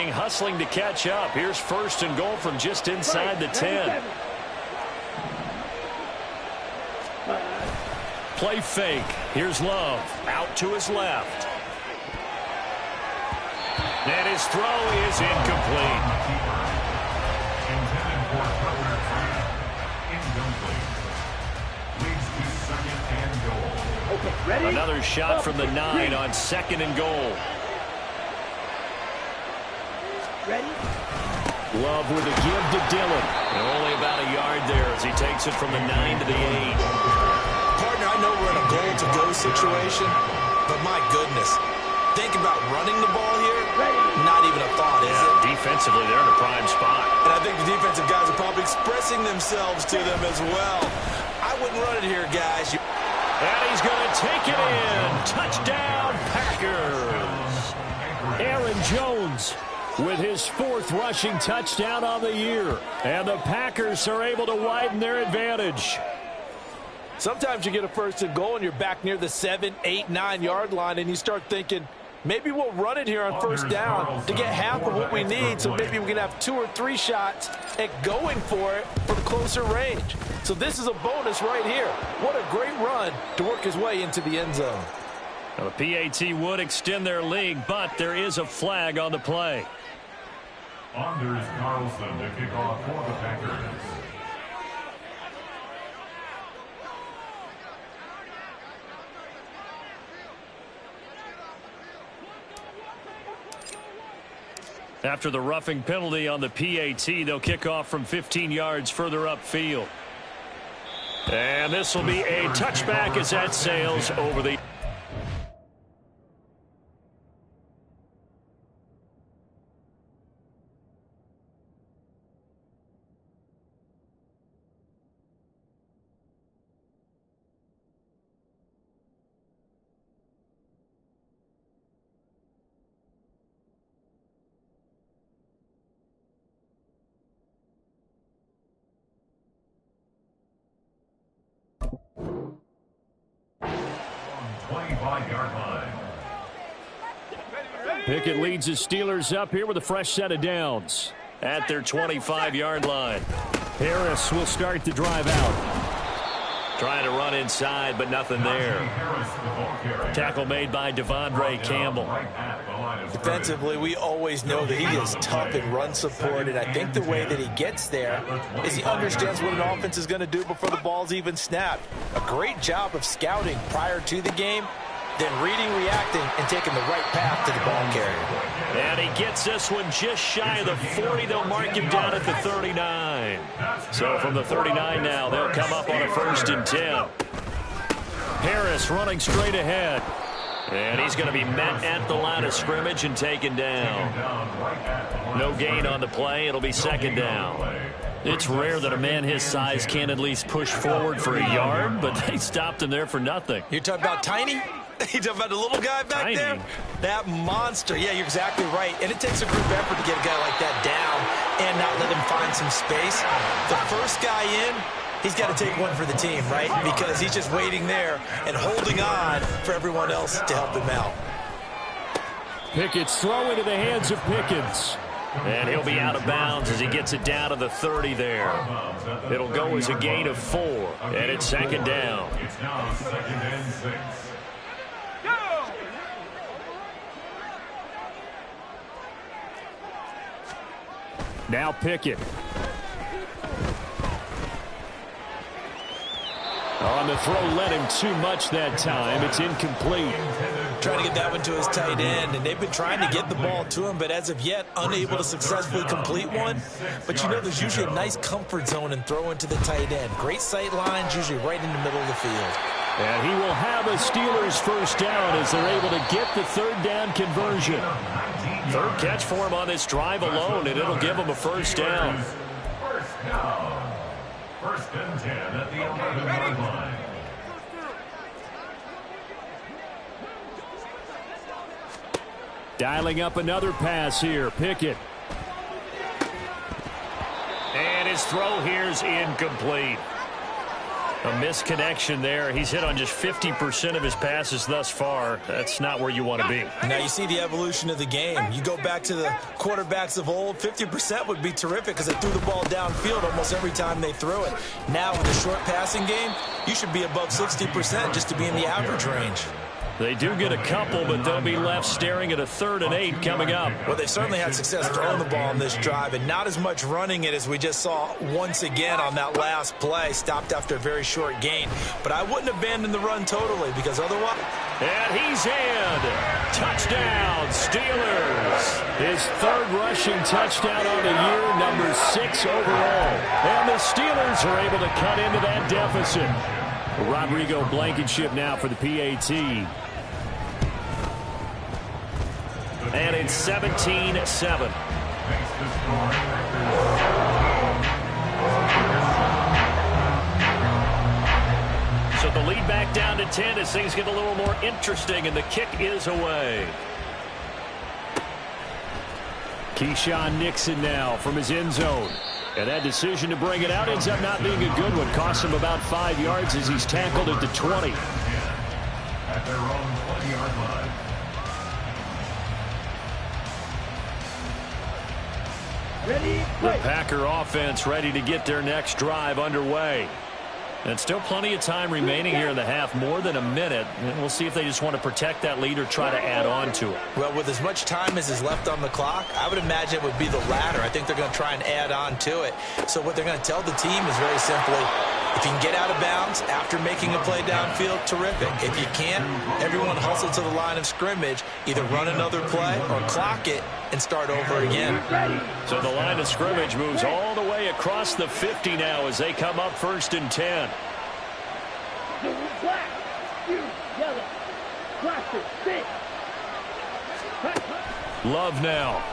playing, hustling to catch up. Here's first and goal from just inside the 10. Play fake. Here's Love. Out to his left. And his throw is incomplete. Another shot from the 9 on 2nd and goal. Ready? Love with a give to Dillon. And only about a yard there as he takes it from the 9 to the 8. Partner, I know we're in a goal-to-go situation, but my goodness, think about running the ball here. Not even a thought, is it? Defensively, they're in a prime spot. And I think the defensive guys are probably expressing themselves to them as well. I wouldn't run it here, guys. And he's going to take it in. Touchdown, Packers. Aaron Jones with his 4th rushing touchdown on the year. And the Packers are able to widen their advantage. Sometimes you get a first and goal and you're back near the 7, 8, 9-yard line, and you start thinking, maybe we'll run it here on first down to get half of what we need, so maybe we can have 2 or 3 shots at going for it from closer range. So this is a bonus right here. What a great run to work his way into the end zone. Now, the PAT would extend their lead, but there is a flag on the play. Anders Carlson to kick off for the Packers. After the roughing penalty on the PAT, they'll kick off from 15 yards further upfield. And this will be a touchback as that sails over the... Pickett leads his Steelers up here with a fresh set of downs at their 25-yard line. Harris will start the drive out. Trying to run inside, but nothing there. Tackle made by Devondre Campbell. Defensively, we always know that he is tough in run support, and I think the way that he gets there is he understands what an offense is going to do before the ball's even snapped. A great job of scouting prior to the game, then reading, reacting, and taking the right path to the ball carrier. And he gets this one just shy of the 40. They'll mark him down at the 39. So from the 39 now, they'll come up on a 1st and 10. Harris running straight ahead. And he's going to be met at the line of scrimmage and taken down. No gain on the play. It'll be 2nd down. It's rare that a man his size can't at least push forward for a yard, but they stopped him there for nothing. You're talking about tiny? You talking about the little guy back there? That monster. Yeah, you're exactly right. And it takes a group effort to get a guy like that down and not let him find some space. The first guy in, he's got to take one for the team, right? Because he's just waiting there and holding on for everyone else to help him out. Pickett's throw into the hands of Pickens. And he'll be out of bounds as he gets it down to the 30 there. It'll go as a gain of 4, and it's 2nd down. It's now 2nd and 6. Now Pickett. On the throw, led him too much that time. It's incomplete. Trying to get that one to his tight end, and they've been trying to get the ball to him, but as of yet, unable to successfully complete one. But you know there's usually a nice comfort zone in throwing to the tight end. Great sight lines, usually right in the middle of the field. And he will have a Steelers 1st down as they're able to get the 3rd down conversion. 3rd catch for him on this drive alone, and it'll give him a 1st down. 1st and 10 at the 11-yard line. Dialing up another pass here. Pickett. And his throw here's incomplete. A misconnection there. He's hit on just 50% of his passes thus far. That's not where you want to be. Now you see the evolution of the game. You go back to the quarterbacks of old, 50% would be terrific because they threw the ball downfield almost every time they threw it. Now with the short passing game, you should be above 60% just to be in the average range. They do get a couple, but they'll be left staring at a 3rd and 8 coming up. Well, they've certainly had success throwing the ball on this drive, and not as much running it as we just saw once again on that last play. Stopped after a very short gain. But I wouldn't abandon the run totally because otherwise... And he's in. Touchdown, Steelers. His 3rd rushing touchdown on the year, number 6 overall. And the Steelers are able to cut into that deficit. Rodrigo Blankenship now for the PAT. And it's 17-7. So the lead back down to 10 as things get a little more interesting, and the kick is away. Keyshawn Nixon now from his end zone. And that decision to bring it out ends up not being a good one. Costs him about 5 yards as he's tackled at the 20. At their own 20-yard line. The Packer offense ready to get their next drive underway. And still plenty of time remaining here in the half, more than a minute. And we'll see if they just want to protect that lead or try to add on to it. Well, with as much time as is left on the clock, I would imagine it would be the latter. I think they're going to try and add on to it. So what they're going to tell the team is very simply, if you can get out of bounds after making a play downfield, terrific. If you can't, everyone hustle to the line of scrimmage, either run another play or clock it and start over again. So the line of scrimmage moves all the way across the 50 now as they come up 1st and 10. Black, you, yellow, cluster, six. Love now.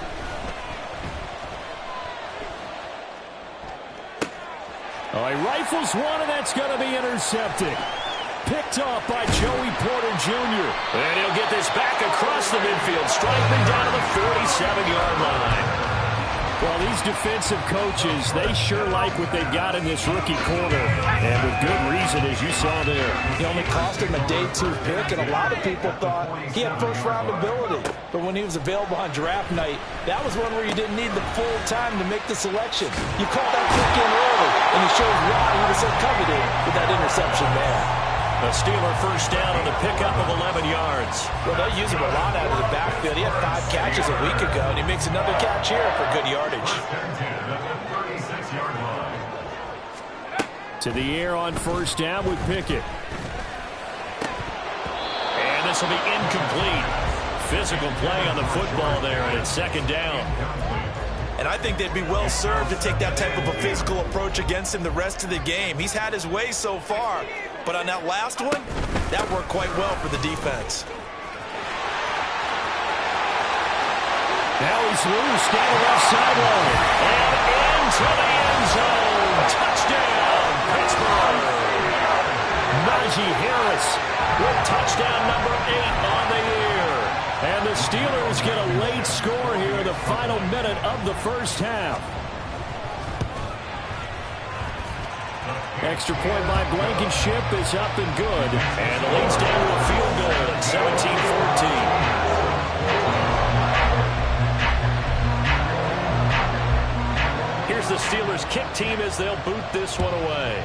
Oh, he rifles one, and that's going to be intercepted. Picked off by Joey Porter Jr. And he'll get this back across the midfield, striking down to the 47-yard line. Well, these defensive coaches, they sure like what they've got in this rookie corner. And with good reason, as you saw there. He only cost him a day 2 pick, and a lot of people thought he had first-round ability. But when he was available on draft night, that was one where you didn't need the full time to make the selection. You called that pick in early, and he shows why he was so coveted with that interception there. A Steeler first down on the pickup of 11 yards. Well, they'll use him a lot out of the backfield. He had 5 catches a week ago, and he makes another catch here for good yardage. To the air on first down with Pickett. And this will be incomplete. Physical play on the football there, and it's 2nd down. And I think they'd be well served to take that type of a physical approach against him the rest of the game. He's had his way so far, but on that last one, that worked quite well for the defense. Now he's loose down the left sideline. And into the end zone. Touchdown, Pittsburgh. Najee Harris with touchdown number 8 on the year. And the Steelers get a late score here in the final minute of the first half. Extra point by Blankenship is up and good. And the lead's down to a field goal at 17-14. Here's the Steelers kick team as they'll boot this one away.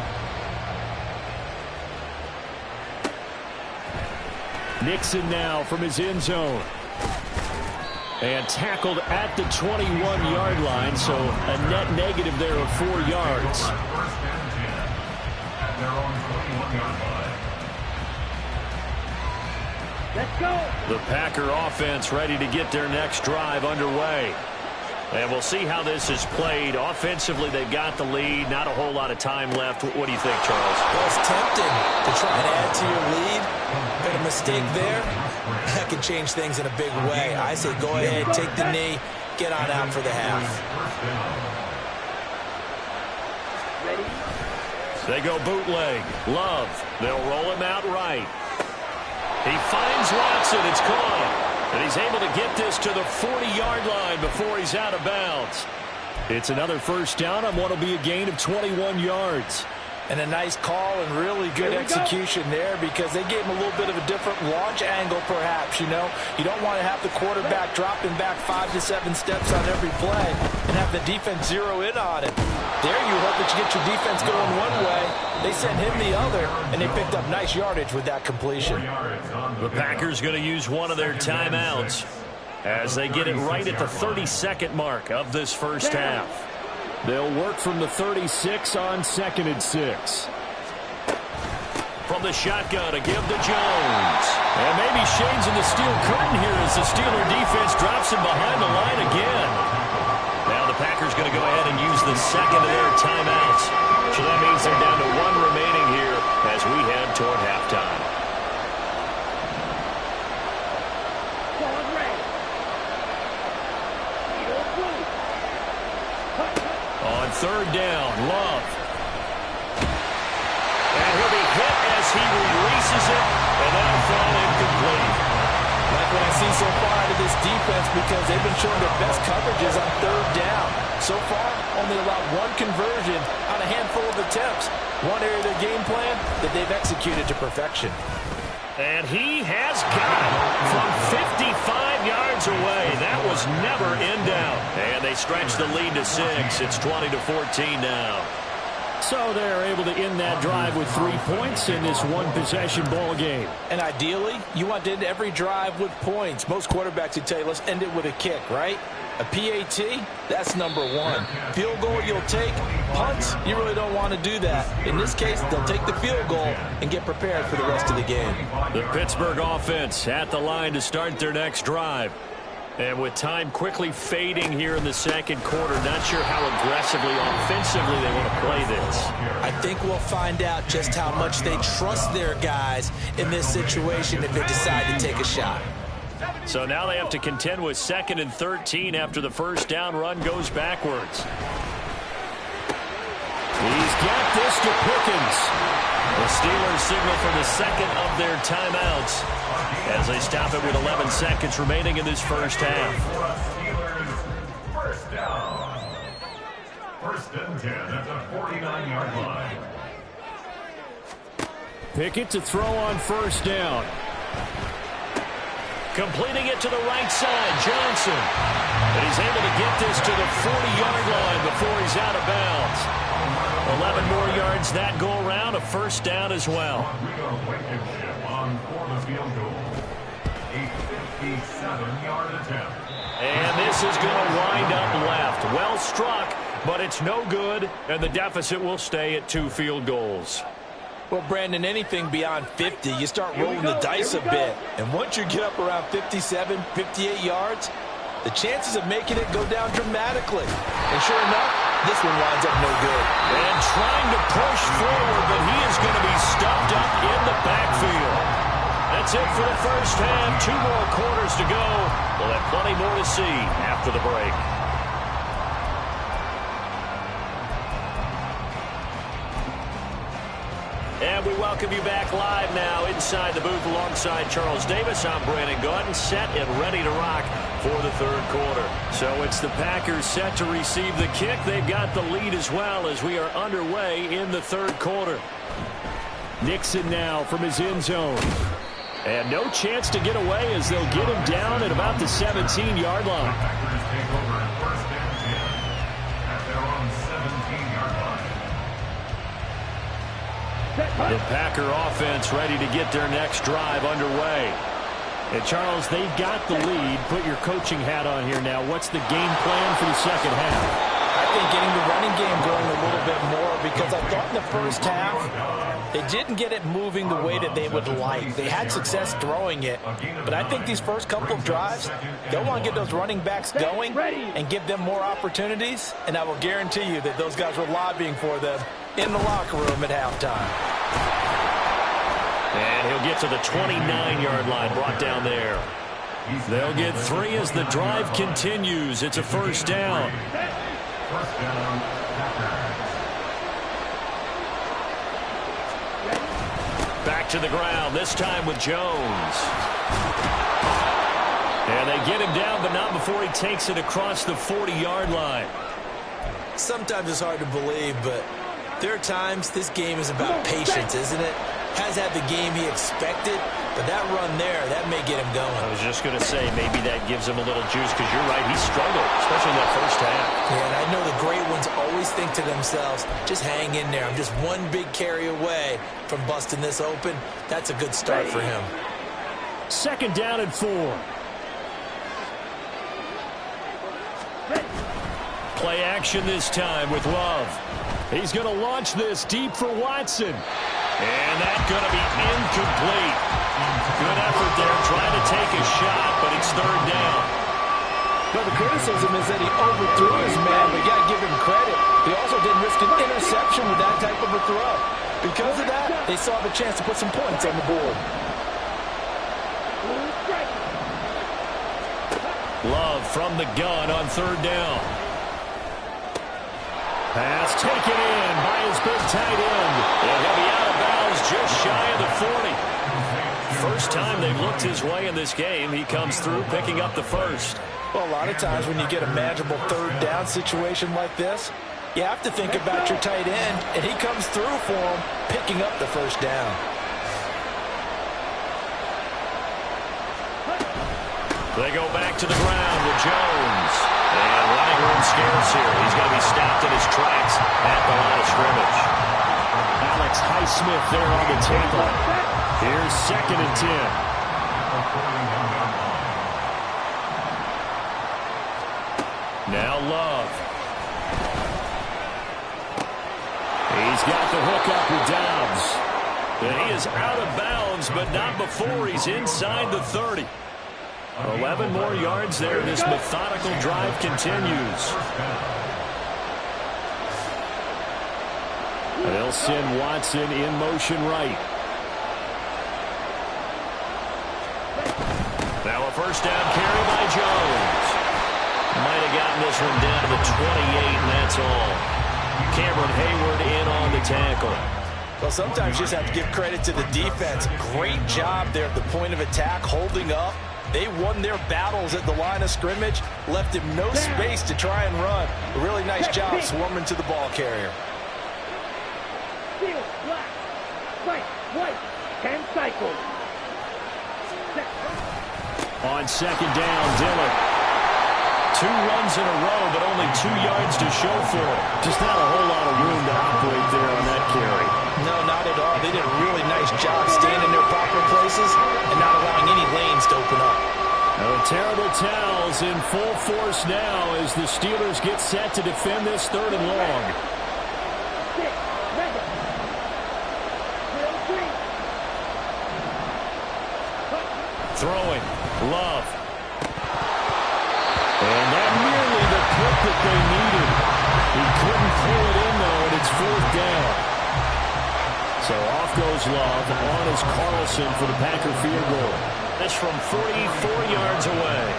Nixon now from his end zone. And tackled at the 21-yard line, so a net negative there of 4 yards. Let's go. The Packer offense ready to get their next drive underway. And we'll see how this is played. Offensively, they've got the lead. Not a whole lot of time left. What do you think, Charles? Well, it's tempting to try and add to your lead. But a mistake there, that can change things in a big way. I say go ahead, take the knee, get on out for the half. Ready? They go bootleg. Love. They'll roll him out right. He finds Watson. It's caught. And he's able to get this to the 40-yard line before he's out of bounds. It's another first down on what will be a gain of 21 yards. And a nice call and really good execution there because they gave him a little bit of a different launch angle perhaps, you know. You don't want to have the quarterback dropping back 5 to 7 steps on every play and have the defense zero in on it. There you hope that you get your defense going one way. They sent him the other, and they picked up nice yardage with that completion. The Packers going to use one of their timeouts as they get it right at the 32nd mark of this first half. They'll work from the 36 on 2nd and 6. From the shotgun, a give to Jones. And maybe shades in the steel curtain here as the Steeler defense drops him behind the line again. Now the Packers going to go ahead and use the second of their timeouts. So that means they're down to 1 remaining here as we head toward halftime. On 3rd down, Love. And he'll be hit as he releases it, and that'll fall incomplete. Like what I see so far out of this defense because they've been showing their best coverages on 3rd down. So far, only allowed 1 conversion on a handful of attempts. One area of their game plan that they've executed to perfection. And he has got it from 55 yards away. That was never in doubt. And they stretch the lead to 6. It's 20-14 now. So they're able to end that drive with 3 points in this one-possession ball game. And ideally, you want to end every drive with points. Most quarterbacks would tell you, let's end it with a kick, right? A PAT, that's number 1. Field goal you'll take. Punts, you really don't want to do that. In this case, they'll take the field goal and get prepared for the rest of the game. The Pittsburgh offense at the line to start their next drive. And with time quickly fading here in the second quarter, not sure how aggressively, offensively they want to play this. I think we'll find out just how much they trust their guys in this situation if they decide to take a shot. So now they have to contend with 2nd and 13 after the first down run goes backwards. He's got this to Pickens. The Steelers signal for the second of their timeouts as they stop it with 11 seconds remaining in this first half. First down. 1st and 10 at the 49-yard line. Pickett to throw on 1st down. Completing it to the right side, Johnson. And he's able to get this to the 40-yard line before he's out of bounds. 11 more yards that go around, a first down as well. On for the field goal. A 57-yard attempt. And this is going to wind up left. Well struck, but it's no good, and the deficit will stay at 2 field goals. Well, Brandon, anything beyond 50, you start rolling the dice a bit. And once you get up around 57, 58 yards, the chances of making it go down dramatically. And sure enough, this one winds up no good. And trying to push forward, but he is going to be stuffed up in the backfield. That's it for the first half. 2 more quarters to go. We'll have plenty more to see after the break. And we welcome you back live now inside the booth alongside Charles Davis. I'm Brandon Gaudin, set and ready to rock for the 3rd quarter. So it's the Packers set to receive the kick. They've got the lead as well as we are underway in the 3rd quarter. Nixon now from his end zone. And no chance to get away as they'll get him down at about the 17-yard line. Packers take over 1st and 10 at their own 17-yard line. The Packer offense ready to get their next drive underway. And, Charles, they've got the lead. Put your coaching hat on here now. What's the game plan for the second half? I think getting the running game going a little bit more because I thought in the first half they didn't get it moving the way that they would like. They had success throwing it, but I think these first couple of drives, they'll want to get those running backs going and give them more opportunities, and I will guarantee you that those guys were lobbying for them in the locker room at halftime. And he'll get to the 29-yard line, brought down there. They'll get 3 as the drive continues. It's a first down. First down, Packers. Back to the ground, this time with Jones. And they get him down, but not before he takes it across the 40-yard line. Sometimes it's hard to believe, but There are times this game is about patience, isn't it? Has had the game he expected, but that run there, that may get him going. I was just going to say, maybe that gives him a little juice, because you're right, he struggled, especially in that first half. Yeah, and I know the great ones always think to themselves, just hang in there. I'm just one big carry away from busting this open. That's a good start for him. 2nd down and 4. Play action this time with Love. He's going to launch this deep for Watson. And that's going to be incomplete. Good effort there trying to take a shot, but it's 3rd down. Well, the criticism is that he overthrew his man, but you got to give him credit. He also didn't risk an interception with that type of a throw. Because of that, they saw the chance to put some points on the board. Love from the gun on 3rd down. Pass taken in by his big tight end. And he'll be out of bounds just shy of the 40. First time they've looked his way in this game. He comes through picking up the first. Well, a lot of times when you get a manageable 3rd down situation like this, you have to think about your tight end, and he comes through for him, picking up the 1st down. They go back to the ground with Jones. And running room scarce here. He's going to be stopped in his tracks at the line of scrimmage. Alex Highsmith there on the tackle. Here's 2nd and 10. Now Love. He's got the hook up with Dobbs. And he is out of bounds, but not before he's inside the 30. 11 more yards there. This methodical drive continues. They'll send Watson in motion right. Now a 1st down carry by Jones. Might have gotten this one down to the 28, and that's all. Cameron Hayward in on the tackle. Well, sometimes you just have to give credit to the defense. Great job there at the point of attack, holding up. They won their battles at the line of scrimmage, left him no space to try and run. A really nice job swarming to the ball carrier. Steel, black, white, 10 cycles. On 2nd down, Dillon. 2 runs in a row, but only 2 yards to show for it. Just not a whole lot of room to operate there on that carry. No, not at all. They did a really nice job staying in their proper places and not allowing any lanes to open up. Now, the terrible towels in full force now as the Steelers get set to defend this 3rd and long. Throwing. Love. And that nearly the pick that they needed. He couldn't pull it in, though, and it's 4th down. So off goes Love. On is Carlson for the Packer field goal. That's from 44 yards away.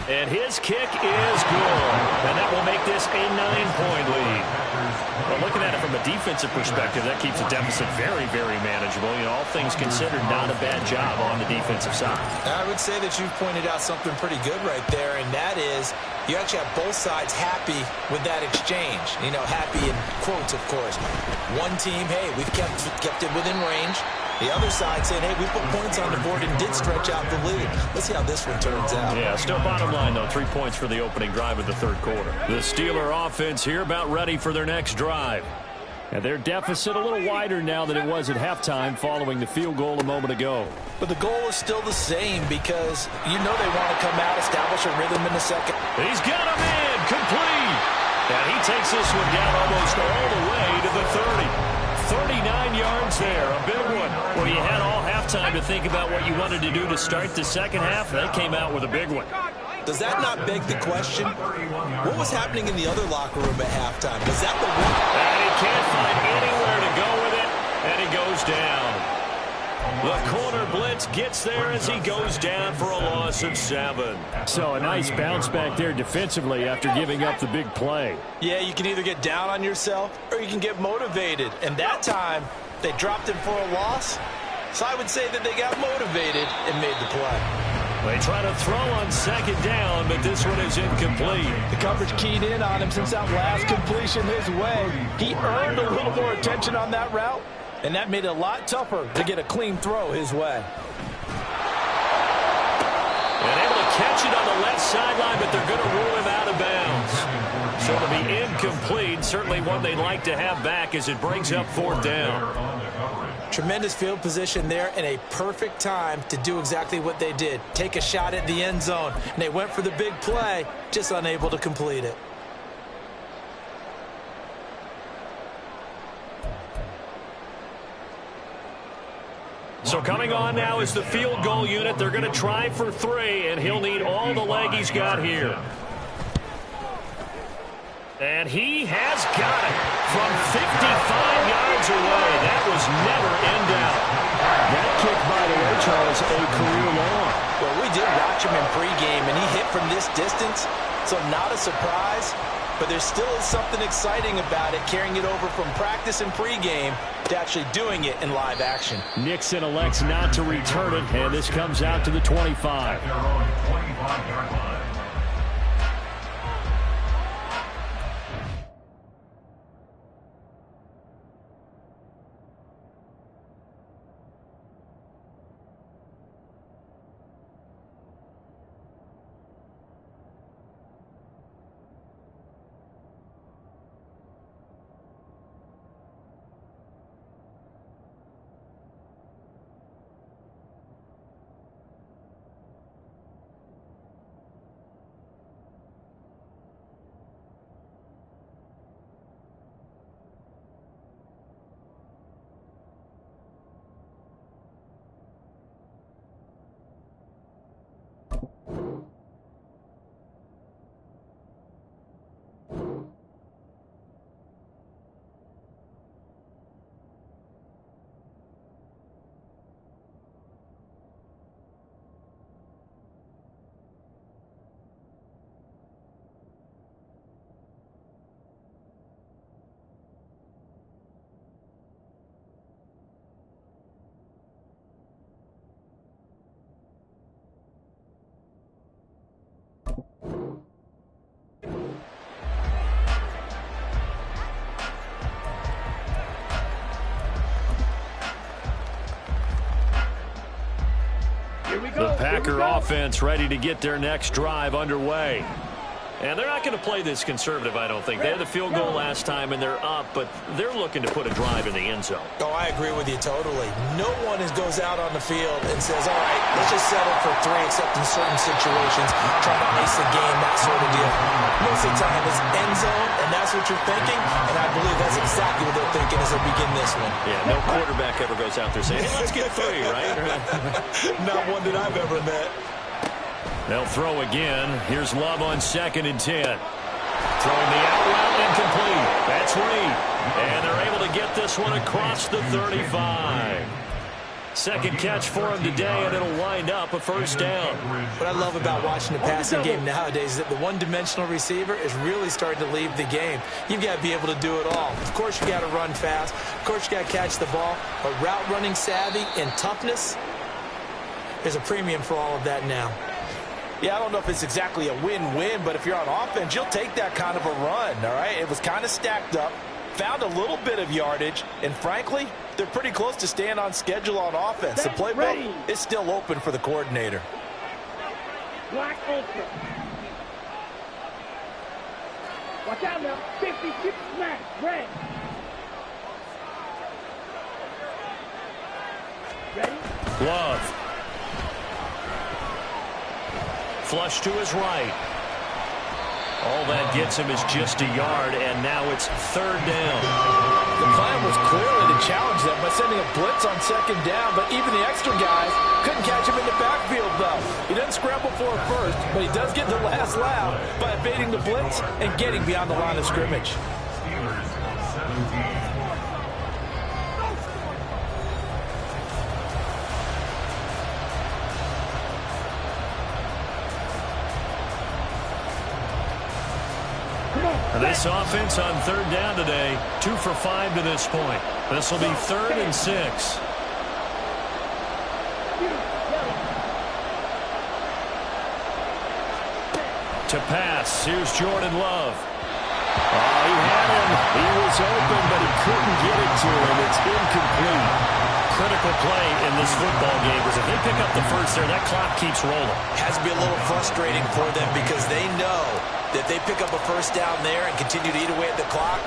And his kick is good. And that will make this a 9-point lead. Well, looking at it from a defensive perspective, that keeps the deficit very, very manageable. You know, all things considered, not a bad job on the defensive side. I would say that you've pointed out something pretty good right there, and that is you actually have both sides happy with that exchange. You know, happy in quotes, of course. One team, hey, we've kept it within range. The other side saying, hey, we put points on the board and did stretch out the lead. Let's see how this one turns out. Yeah, still bottom line, though, 3 points for the opening drive of the 3rd quarter. The Steeler offense here about ready for their next drive. And their deficit a little wider now than it was at halftime following the field goal a moment ago. But the goal is still the same because you know they want to come out, establish a rhythm in the second. He's got him in, complete. And he takes this one down almost all the way to the 30. 39 yards there, a big one. Well, you had all halftime to think about what you wanted to do to start the second half. They came out with a big one. Does that not beg the question? What was happening in the other locker room at halftime? Was that the one? And he can't find anywhere to go with it, and he goes down. The corner blitz gets there as he goes down for a loss of 7. So a nice bounce back there defensively after giving up the big play. Yeah, you can either get down on yourself or you can get motivated. And that time, they dropped him for a loss. So I would say that they got motivated and made the play. They try to throw on second down, but this one is incomplete. The coverage keyed in on him since that last completion his way. He earned a little more attention on that route, and that made it a lot tougher to get a clean throw his way. And able to catch it on the left sideline, but they're going to rule him out of bounds. So it'll be incomplete. Certainly one they'd like to have back as it brings up fourth down. Tremendous field position there and a perfect time to do exactly what they did. Take a shot at the end zone. And they went for the big play, just unable to complete it. So coming on now is the field goal unit. They're going to try for 3, and he'll need all the leg he's got here. And he has got it from 55 yards away. That was never in doubt. That kick, by the way, Charles, a career long. Well, we did watch him in pregame, and he hit from this distance, so not a surprise. But there still is something exciting about it, carrying it over from practice and pregame to actually doing it in live action. Nixon elects not to return it, and this comes out to the 25. Their own 25-yard line. The Packer offense ready to get their next drive underway. And they're not going to play this conservative, I don't think. They had the field goal last time, and they're up, but they're looking to put a drive in the end zone. Oh, I agree with you totally. No one goes out on the field and says, all right, let's just settle for 3, except in certain situations, trying to ice the game, that sort of deal. Most of the time, it's end zone, and that's what you're thinking, and I believe that's exactly what they're thinking as they begin this one. Yeah, no quarterback ever goes out there saying, hey, let's get 3, right? Not one that I've ever met. They'll throw again. Here's Love on 2nd and 10. Throwing the out route incomplete. That's Reed. And they're able to get this one across the 35. Second catch for him today, and it'll wind up a first down. What I love about watching the passing game nowadays is that the one-dimensional receiver is really starting to leave the game. You've got to be able to do it all. Of course, you got to run fast. Of course, you got to catch the ball. But route running savvy and toughness, there's a premium for all of that now. Yeah, I don't know if it's exactly a win-win, but if you're on offense, you'll take that kind of a run, all right? It was kind of stacked up, found a little bit of yardage, and frankly, they're pretty close to staying on schedule on offense. The playbook is still open for the coordinator. Black ultra. Watch out now. 50, 60 smash. Red. Ready? Love. Flush to his right. All that gets him is just a yard, and now it's 3rd down. The plan was clearly to challenge them by sending a blitz on 2nd down, but even the extra guys couldn't catch him in the backfield, though. He doesn't scramble for it first, but he does get the last laugh by evading the blitz and getting beyond the line of scrimmage. Steelers 17. This offense on 3rd down today, 2 for 5 to this point. This will be 3rd and 6. To pass, here's Jordan Love. Oh, he had him. He was open, but he couldn't get it to him. It's incomplete. Critical play in this football game, because if they pick up the first there, that clock keeps rolling. Has to be a little frustrating for them because they know that they pick up a first down there and continue to eat away at the clock,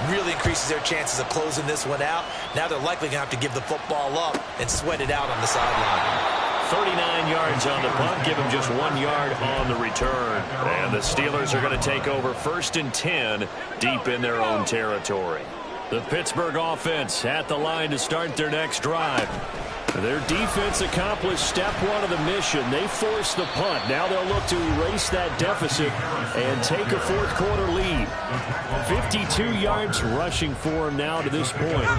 really increases their chances of closing this one out. Now they're likely going to have to give the football up and sweat it out on the sideline. 39 yards on the punt, give them just 1 yard on the return. And the Steelers are going to take over 1st and 10 deep in their own territory. The Pittsburgh offense at the line to start their next drive. Their defense accomplished step 1 of the mission. They forced the punt. Now they'll look to erase that deficit and take a 4th quarter lead. 52 yards rushing for them now to this point.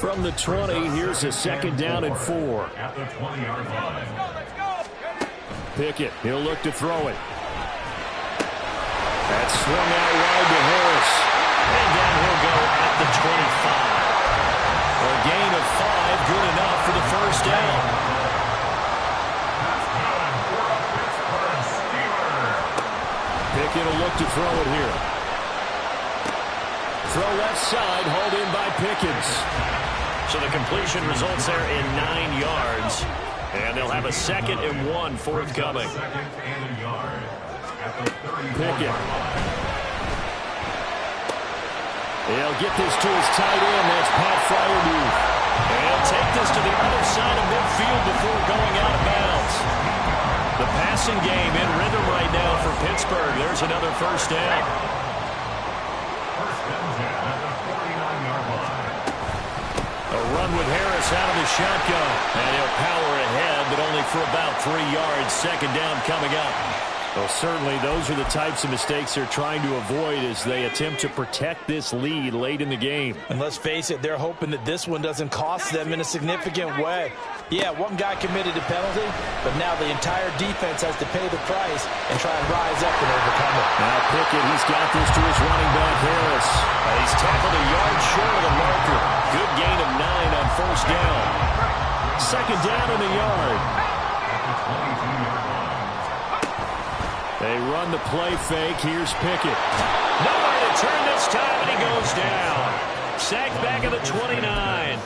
From the 20, here's a 2nd down and 4. At the 20-yard line. Pickett, he'll look to throw it. That's swung out wide to Harris. And down he'll go at the 25. A gain of 5, good enough for the first down. Pickett will look to throw it here. Throw left side, hauled in by Pickens. So the completion results there in 9 yards. And they'll have a 2nd and 1 forthcoming. Pickett. He'll get this to his tight end. That's Pat Freiermuth. And he'll take this to the other side of midfield before going out of bounds. The passing game in rhythm right now for Pittsburgh. There's another first down. First and 10 at the 49-yard line. A run with Harris out of the shotgun. And he'll power ahead, but only for about 3 yards. 2nd down coming up. Well, certainly those are the types of mistakes they're trying to avoid as they attempt to protect this lead late in the game. And let's face it, they're hoping that this one doesn't cost them in a significant way. Yeah, one guy committed a penalty, but now the entire defense has to pay the price and try and rise up and overcome it. Now Pickett, he's got this to his running back, Harris. He's tackled a yard short of the marker. Good gain of 9 on 1st down. 2nd down in the yard. They run the play fake. Here's Pickett. Nowhere to turn this time, and he goes down. Sacked back at the 29.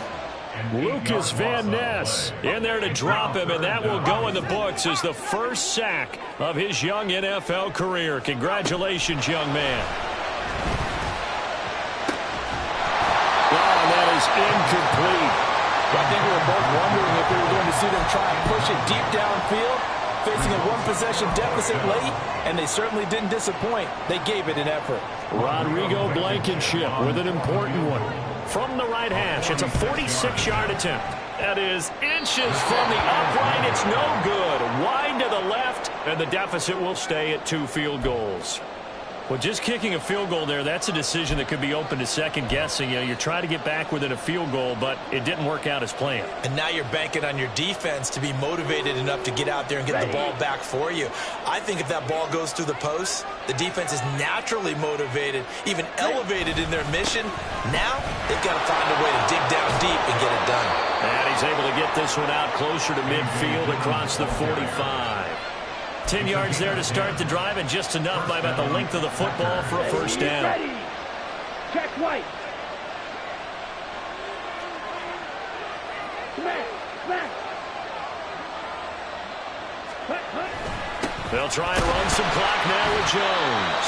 Lucas Van Ness in there to drop him, and that will go in the books as the first sack of his young NFL career. Congratulations, young man. Wow, that is incomplete. I think we were both wondering if we were going to see them try and push it deep downfield, facing a 1-possession deficit late, and they certainly didn't disappoint. They gave it an effort. Rodrigo Blankenship with an important one. From the right hash, it's a 46-yard attempt. That is inches from the upright. It's no good. Wide to the left, and the deficit will stay at 2 field goals. Well, just kicking a field goal there, that's a decision that could be open to second guessing. You know, you're trying to get back within a field goal, but it didn't work out as planned. And now you're banking on your defense to be motivated enough to get out there and get the ball back for you. I think if that ball goes through the post, the defense is naturally motivated, even elevated in their mission. Now they've got to find a way to dig down deep and get it done. And he's able to get this one out closer to midfield across the 45. 10 yards there to start the drive, and just enough by about the length of the football for a first down. Ready. Check right. Smack. Smack. Hut, hut. They'll try and run some clock now with Jones.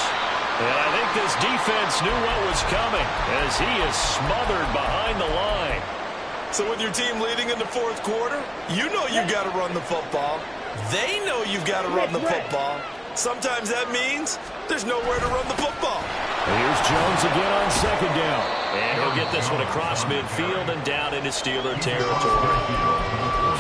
And I think this defense knew what was coming as he is smothered behind the line. So with your team leading in the 4th quarter, you know you've got to run the football. They know you've got to run the football. Sometimes that means there's nowhere to run the football. Here's Jones again on 2nd down. And he'll get this one across midfield and down into Steeler territory.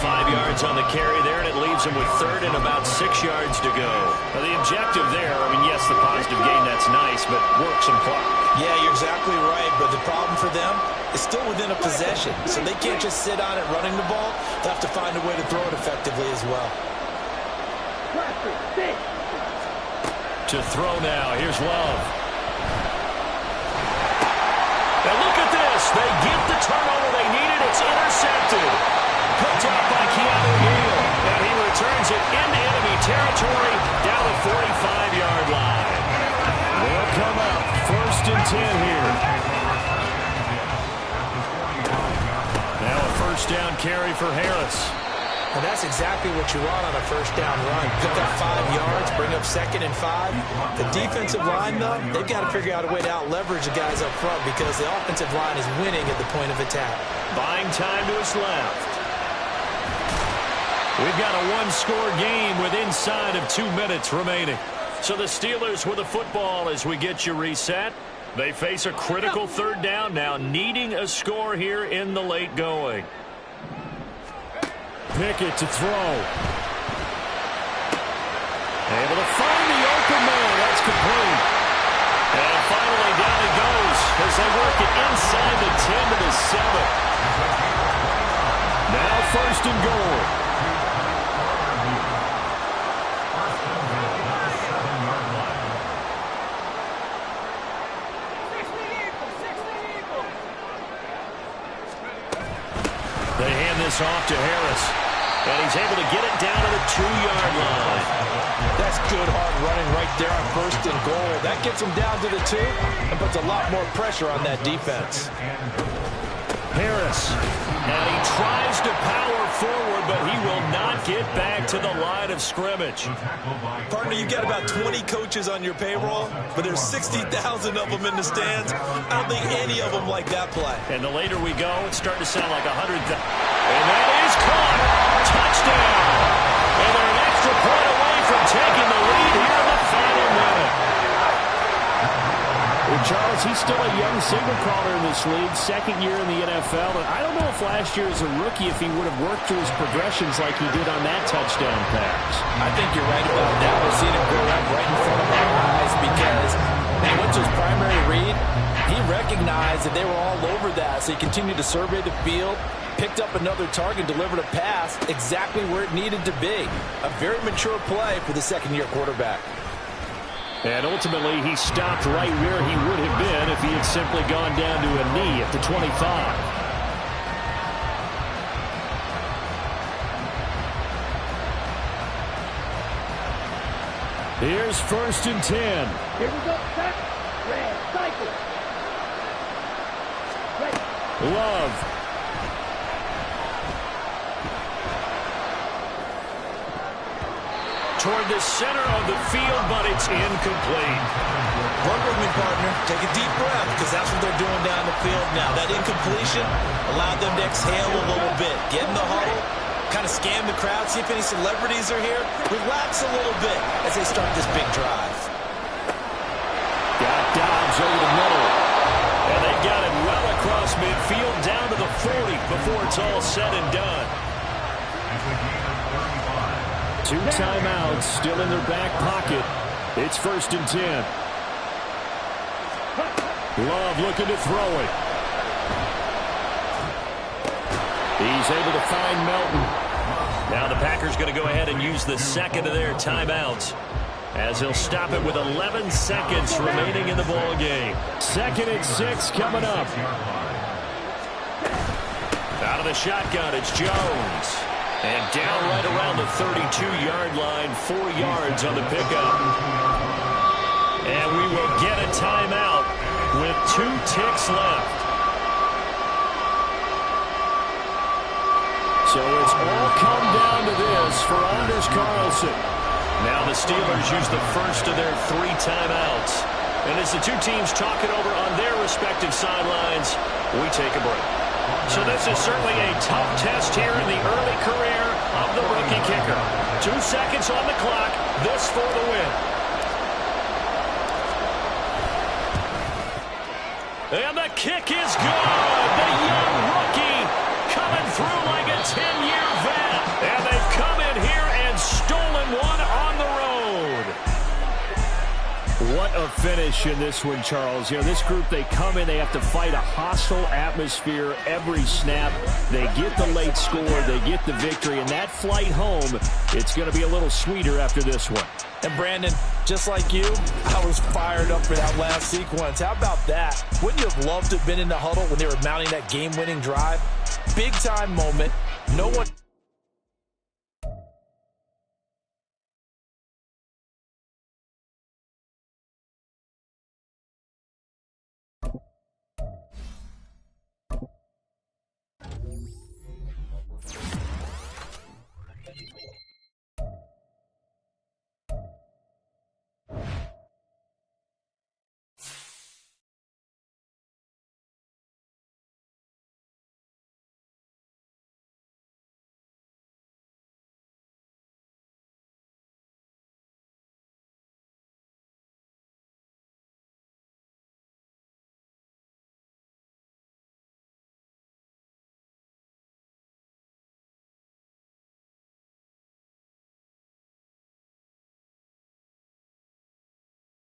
5 yards on the carry there, and it leaves him with 3rd and about 6 yards to go. Now, the objective there, I mean, yes, the positive gain, that's nice, but work some clock. Yeah, you're exactly right, but the problem for them is still within a possession, so they can't just sit on it running the ball. They have to find a way to throw it effectively as well. To throw now, here's Love. And look at this. They get the turnover they needed. It's intercepted. Picked up by Keanu Hill. first down carry for Harris. And that's exactly what you want on a first down run. Pick up 5 yards, bring up 2nd and 5. The defensive line, though, they've got to figure out a way to out-leverage the guys up front because the offensive line is winning at the point of attack. Buying time to his left. We've got a one-score game with inside of 2 minutes remaining. So the Steelers with the football as we get you reset. They face a critical third down now, needing a score here in the late going. Pickett to throw. Able to find the open man. That's complete. And finally down it goes as they work it inside the 10 to the 7. Now first and goal. They hand this off to Harris. And he's able to get it down to the 2-yard line. That's good hard running right there on first and goal. That gets him down to the 2 and puts a lot more pressure on that defense. Harris. And he tries to power forward, but he will not get back to the line of scrimmage. Partner, you've got about 20 coaches on your payroll, but there's 60,000 of them in the stands. I don't think any of them like that play. And the later we go, it's starting to sound like 100,000. And that is caught. Touchdown. And they're an extra point away from taking the lead here in the final minute. Well, Charles, he's still a young signal caller in this league, 2nd year in the NFL. And I don't know if last year as a rookie if he would have worked through his progressions like he did on that touchdown pass. I think you're right about that. We're seeing him go up right in front of our eyes because when he went to his primary read, he recognized that they were all over that. So he continued to survey the field, picked up another target, delivered a pass exactly where it needed to be. A very mature play for the second-year quarterback. And ultimately, he stopped right where he would have been if he had simply gone down to a knee at the 25. Here's first and 10. Here we go. Set. Red. Cycle. Ready. Love. Toward the center of the field, but it's incomplete. Work with me, partner. Take a deep breath because that's what they're doing down the field now. That incompletion allowed them to exhale a little bit. Get in the huddle, kind of scan the crowd, see if any celebrities are here. Relax a little bit as they start this big drive. Got Dobbs over the middle. And they got it well across midfield down to the 40 before it's all said and done. 2 timeouts still in their back pocket. It's first and 10. Love looking to throw it. He's able to find Melton. Now the Packers going to go ahead and use the second of their timeouts as he'll stop it with 11 seconds remaining in the ball game. 2nd and 6 coming up. Out of the shotgun, it's Jones. And down right around the 32-yard line, 4 yards on the pickup. And we will get a timeout with 2 ticks left. So it's all come down to this for Anders Carlson. Now the Steelers use the first of their 3 timeouts. And as the 2 teams talk it over on their respective sidelines, we take a break. So this is certainly a tough test here in the early career of the rookie kicker. 2 seconds on the clock. This for the win. And the kick is good. The young rookie coming through like a 10-year vet. And they've come in here and stolen one on the road. What a finish in this one, Charles. You know, this group, they come in, they have to fight a hostile atmosphere every snap. They get the late score, they get the victory, and that flight home, it's going to be a little sweeter after this one. And Brandon, just like you, I was fired up for that last sequence. How about that? Wouldn't you have loved to have been in the huddle when they were mounting that game-winning drive? Big-time moment. No one...